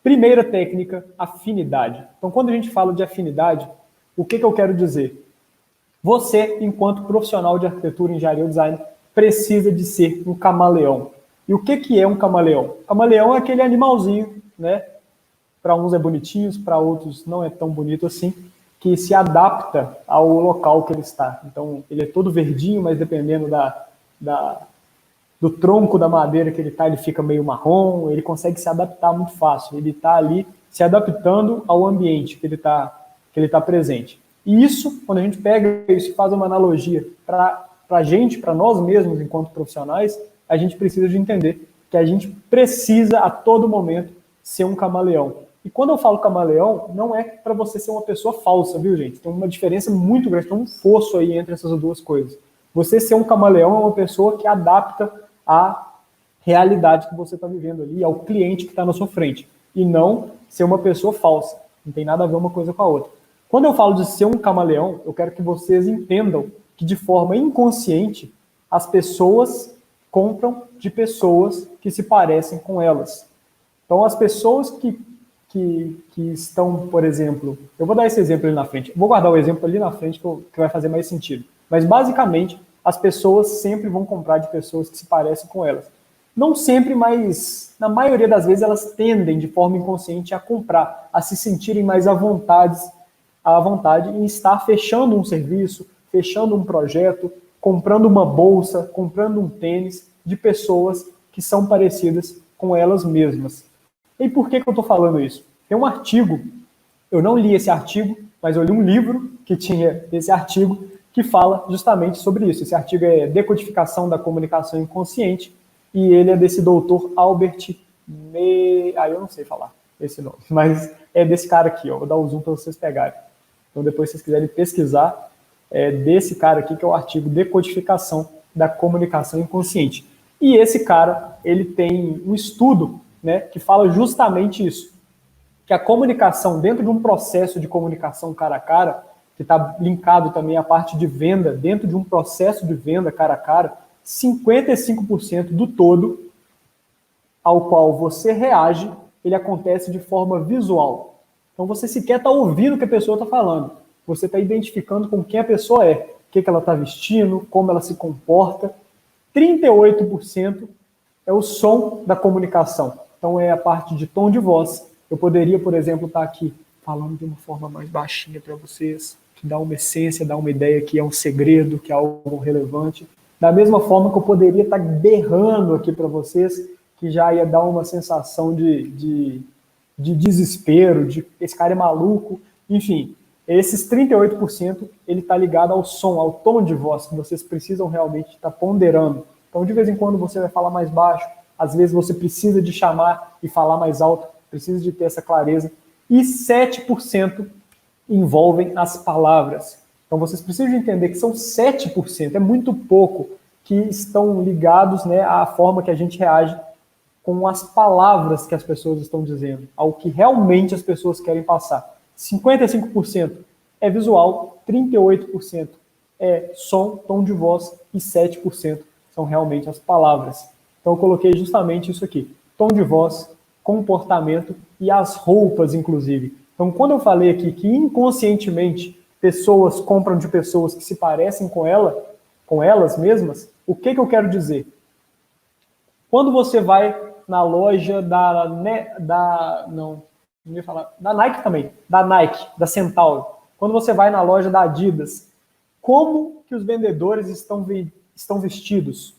Primeira técnica, afinidade. Então, quando a gente fala de afinidade, o que eu quero dizer? Você, enquanto profissional de arquitetura, engenharia ou design, precisa de ser um camaleão. E o que é um camaleão? Camaleão é aquele animalzinho, né? Para uns é bonitinho, para outros não é tão bonito assim, que se adapta ao local que ele está. Então, ele é todo verdinho, mas dependendo do tronco da madeira que ele está, ele fica meio marrom, ele consegue se adaptar muito fácil. Ele está ali se adaptando ao ambiente que ele tá presente. E isso, quando a gente pega isso e faz uma analogia para a gente, para nós mesmos, enquanto profissionais, a gente precisa de entender que a gente precisa, a todo momento, ser um camaleão. E quando eu falo camaleão, não é para você ser uma pessoa falsa, viu, gente? Tem uma diferença muito grande, tem um fosso aí entre essas duas coisas. Você ser um camaleão é uma pessoa que adapta à realidade que você está vivendo ali, ao cliente que está na sua frente. E não ser uma pessoa falsa. Não tem nada a ver uma coisa com a outra. Quando eu falo de ser um camaleão, eu quero que vocês entendam que, de forma inconsciente, as pessoas compram de pessoas que se parecem com elas. Então, as pessoas que estão, por exemplo... Eu vou dar esse exemplo ali na frente. Vou guardar o exemplo ali na frente que vai fazer mais sentido. Mas, basicamente, as pessoas sempre vão comprar de pessoas que se parecem com elas. Não sempre, mas na maioria das vezes elas tendem, de forma inconsciente, a comprar, a se sentirem mais à vontade em estar fechando um serviço, fechando um projeto, comprando uma bolsa, comprando um tênis de pessoas que são parecidas com elas mesmas. E por que eu estou falando isso? Tem um artigo, eu não li esse artigo, mas eu li um livro que tinha esse artigo que fala justamente sobre isso. Esse artigo é Decodificação da Comunicação Inconsciente e ele é desse doutor Albert eu não sei falar esse nome, mas é desse cara aqui, ó. Vou dar um zoom para vocês pegarem. Então, depois, se vocês quiserem pesquisar, é desse cara aqui, que é o artigo Decodificação da Comunicação Inconsciente. E esse cara, ele tem um estudo, né, que fala justamente isso, que a comunicação dentro de um processo de comunicação cara a cara, que está linkado também à parte de venda, dentro de um processo de venda cara a cara, 55% do todo ao qual você reage, ele acontece de forma visual. Então você sequer está ouvindo o que a pessoa está falando. Você está identificando com quem a pessoa é, o que ela está vestindo, como ela se comporta. 38% é o som da comunicação. Então é a parte de tom de voz. Eu poderia, por exemplo, estar aqui falando de uma forma mais baixinha para vocês, que dá uma essência, dá uma ideia que é um segredo, que é algo relevante. Da mesma forma que eu poderia estar berrando aqui para vocês, que já ia dar uma sensação de desespero, de esse cara é maluco. Enfim, esses 38% ele está ligado ao som, ao tom de voz, que vocês precisam realmente estar ponderando. Então, de vez em quando você vai falar mais baixo, às vezes você precisa de chamar e falar mais alto, precisa de ter essa clareza. E 7% envolvem as palavras. Então, vocês precisam de entender que são 7%, é muito pouco, que estão ligados, né, à forma que a gente reage com as palavras que as pessoas estão dizendo, ao que realmente as pessoas querem passar. 55% é visual, 38% é som, tom de voz e 7% são realmente as palavras. Então eu coloquei justamente isso aqui, tom de voz, comportamento e as roupas, inclusive. Então quando eu falei aqui que inconscientemente pessoas compram de pessoas que se parecem com elas mesmas, o que eu quero dizer? Quando você vai na loja da Nike também, da Nike, da Centauri. Quando você vai na loja da Adidas, como que os vendedores estão vestidos?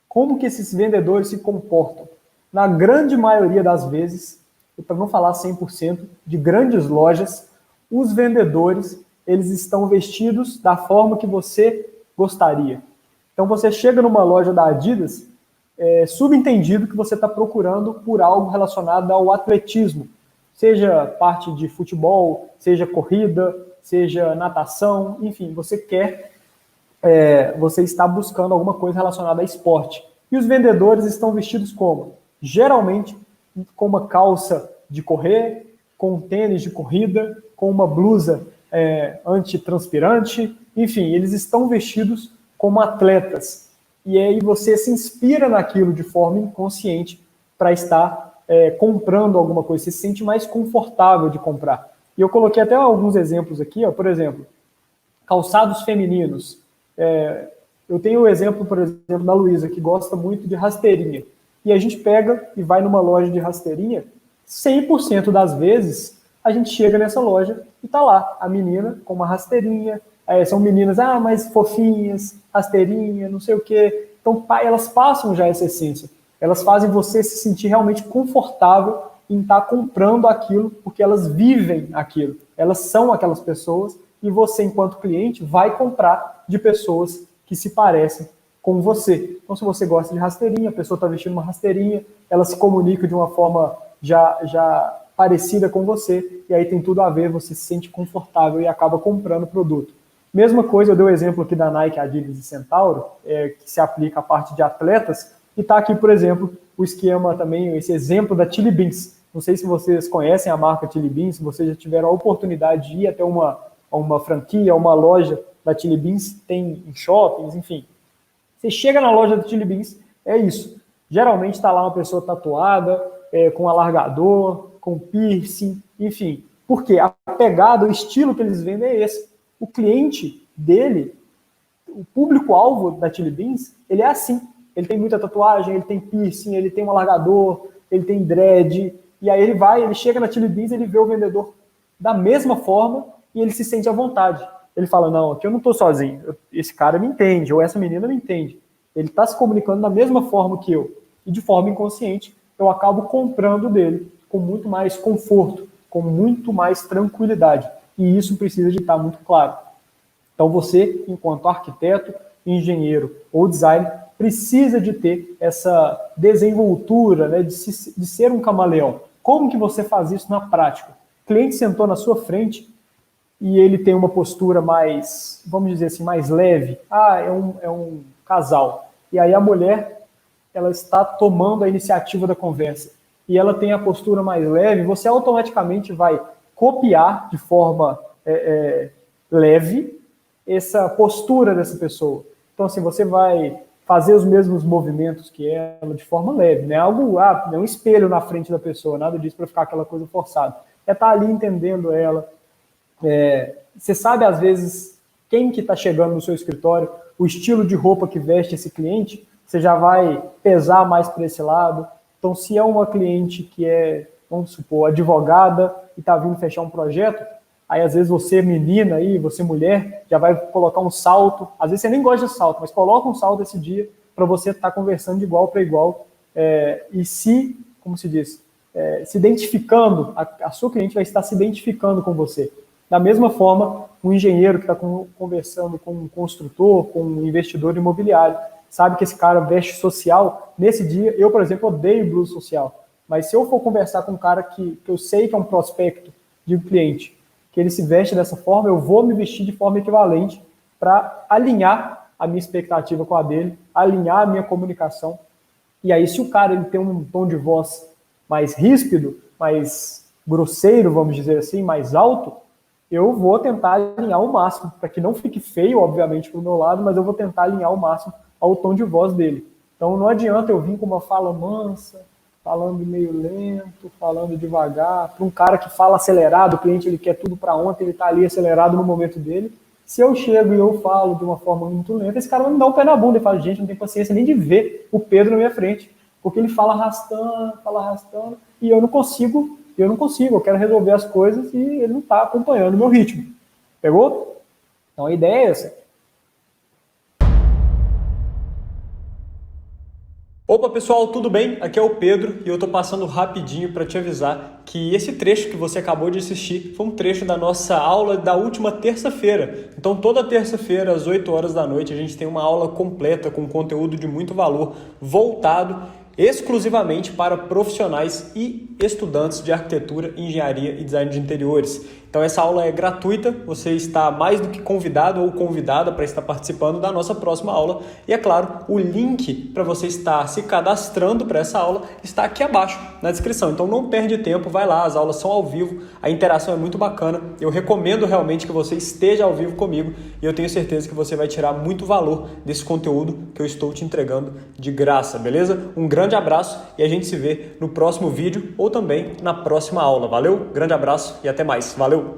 Como que esses vendedores se comportam? Na grande maioria das vezes, para não falar 100%, de grandes lojas, os vendedores, eles estão vestidos da forma que você gostaria. Então você chega numa loja da Adidas, subentendido que você está procurando por algo relacionado ao atletismo, seja parte de futebol, seja corrida, seja natação, enfim, você está buscando alguma coisa relacionada a esporte. E os vendedores estão vestidos como? Geralmente com uma calça de correr, com um tênis de corrida, com uma blusa antitranspirante, enfim, eles estão vestidos como atletas. E aí você se inspira naquilo de forma inconsciente para estar comprando alguma coisa, você se sente mais confortável de comprar. E eu coloquei até alguns exemplos aqui, ó, por exemplo, calçados femininos. Eu tenho o exemplo, por exemplo, da Luísa, que gosta muito de rasteirinha. E a gente pega e vai numa loja de rasteirinha, 100% das vezes a gente chega nessa loja e tá lá a menina com uma rasteirinha. São meninas mais fofinhas, rasteirinha, não sei o quê. Então, elas passam já essa essência. Elas fazem você se sentir realmente confortável em estar comprando aquilo, porque elas vivem aquilo. Elas são aquelas pessoas e você, enquanto cliente, vai comprar de pessoas que se parecem com você. Então, se você gosta de rasteirinha, a pessoa está vestindo uma rasteirinha, ela se comunica de uma forma já parecida com você, e aí tem tudo a ver, você se sente confortável e acaba comprando o produto. Mesma coisa, eu dei o exemplo aqui da Nike, Adidas e Centauro, que se aplica à parte de atletas, e está aqui, por exemplo, o esquema também, esse exemplo da Chili Beans. Não sei se vocês conhecem a marca Chili Beans, se vocês já tiveram a oportunidade de ir até uma franquia, uma loja da Chili Beans, tem em shoppings, enfim. Você chega na loja da Chili Beans, é isso. Geralmente está lá uma pessoa tatuada, com alargador, com piercing, enfim. Por quê? A pegada, o estilo que eles vendem é esse. O cliente dele, o público-alvo da Chili Beans, ele é assim. Ele tem muita tatuagem, ele tem piercing, ele tem um alargador, ele tem dread. E aí ele chega na Chili Beans, ele vê o vendedor da mesma forma e ele se sente à vontade. Ele fala, não, aqui eu não estou sozinho, esse cara me entende, ou essa menina me entende. Ele está se comunicando da mesma forma que eu. E de forma inconsciente, eu acabo comprando dele com muito mais conforto, com muito mais tranquilidade. E isso precisa de estar muito claro. Então você, enquanto arquiteto, engenheiro ou designer, precisa de ter essa desenvoltura, né, de ser um camaleão. Como que você faz isso na prática? O cliente sentou na sua frente e ele tem uma postura mais, vamos dizer assim, mais leve. É um casal. E aí a mulher, ela está tomando a iniciativa da conversa. E ela tem a postura mais leve, você automaticamente vai copiar de forma leve essa postura dessa pessoa. Então, assim, você vai fazer os mesmos movimentos que ela de forma leve, né? Algo, é um espelho na frente da pessoa, nada disso para ficar aquela coisa forçada. É estar ali entendendo ela. Você sabe, às vezes, quem que está chegando no seu escritório, o estilo de roupa que veste esse cliente, você já vai pesar mais para esse lado. Então, se é uma cliente que é, vamos supor, advogada e está vindo fechar um projeto, aí às vezes você, menina aí, você mulher, já vai colocar um salto. Às vezes você nem gosta de salto, mas coloca um salto esse dia para você estar conversando de igual para igual e como se diz, se identificando, a sua cliente vai estar se identificando com você. Da mesma forma, um engenheiro que está conversando com um construtor, com um investidor imobiliário, sabe que esse cara veste social, nesse dia, eu, por exemplo, odeio blusa social, mas se eu for conversar com um cara que eu sei que é um prospecto de um cliente, que ele se veste dessa forma, eu vou me vestir de forma equivalente para alinhar a minha expectativa com a dele, alinhar a minha comunicação. E aí, se o cara ele tem um tom de voz mais ríspido, mais grosseiro, vamos dizer assim, mais alto, eu vou tentar alinhar o máximo, para que não fique feio, obviamente, para o meu lado, mas eu vou tentar alinhar o máximo ao tom de voz dele. Então, não adianta eu vir com uma fala mansa, falando meio lento, falando devagar. Para um cara que fala acelerado, o cliente ele quer tudo para ontem, ele está ali acelerado no momento dele. Se eu chego e eu falo de uma forma muito lenta, esse cara vai me dar um pé na bunda e fala, gente, não tem paciência nem de ver o Pedro na minha frente, porque ele fala arrastando, e eu não consigo, eu quero resolver as coisas e ele não está acompanhando o meu ritmo. Pegou? Então a ideia é essa. Opa pessoal, tudo bem? Aqui é o Pedro e eu estou passando rapidinho para te avisar que esse trecho que você acabou de assistir foi um trecho da nossa aula da última terça-feira. Então toda terça-feira às 8 horas da noite a gente tem uma aula completa com conteúdo de muito valor voltado exclusivamente para profissionais e estudantes de arquitetura, engenharia e design de interiores. Então essa aula é gratuita, você está mais do que convidado ou convidada para estar participando da nossa próxima aula. E é claro, o link para você estar se cadastrando para essa aula está aqui abaixo na descrição. Então não perde tempo, vai lá, as aulas são ao vivo, a interação é muito bacana. Eu recomendo realmente que você esteja ao vivo comigo e eu tenho certeza que você vai tirar muito valor desse conteúdo que eu estou te entregando de graça, beleza? Um grande abraço e a gente se vê no próximo vídeo ou também na próxima aula. Valeu? Grande abraço e até mais. Valeu!